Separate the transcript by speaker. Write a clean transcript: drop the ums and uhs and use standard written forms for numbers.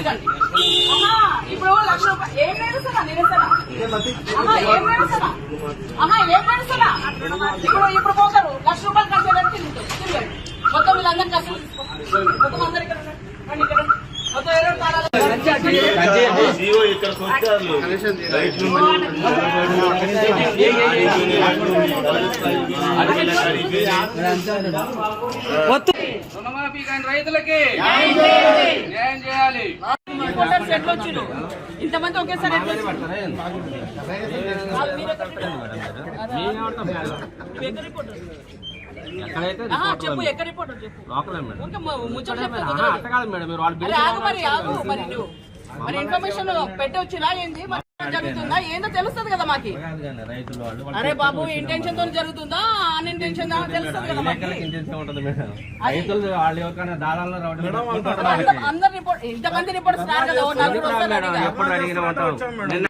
Speaker 1: చూడండి. ఇప్పుడు 1,00,000 రూపాయలు ఏం నేడుస్తున్నా నేనేస్తానా? ఏం నేడుస్తున్నా? ఏం నేడుస్తున్నా? ఇప్పుడు పోతారు 1,00,000 రూపాయలు ఖర్చు పెట్టి తిరగండి. మొత్తం వీళ్ళందరినీ ఖర్చు తీసుకోండి. మొత్తం అందరు ఇక్కడ రండి. ఇక్కడ మొత్తం 20 తాళాలు
Speaker 2: రుణమాఫీ కాని రైతులకి న్యాయం చేయాలి.
Speaker 1: ఎట్లా వచ్చిండు? ఇంతమంది ఒకేసారి చెప్పు ఎక్కడ రిపోర్ట్ చెప్పు ముచ్చట మరి ఇన్ఫర్మేషన్ పెట్టి వచ్చినా ఏంది జరుగుతుందా ఏందో తెలుస్తుంది కదా మాకి. అరే బాబు ఇంటెన్షన్ తో జరుగుతుందా అన్ ఇంటెన్షన్ తెలుస్తుంది కదా అందరు రిపోర్ట్ ఇంతమంది రిపోర్ట్స్ రారు కదా.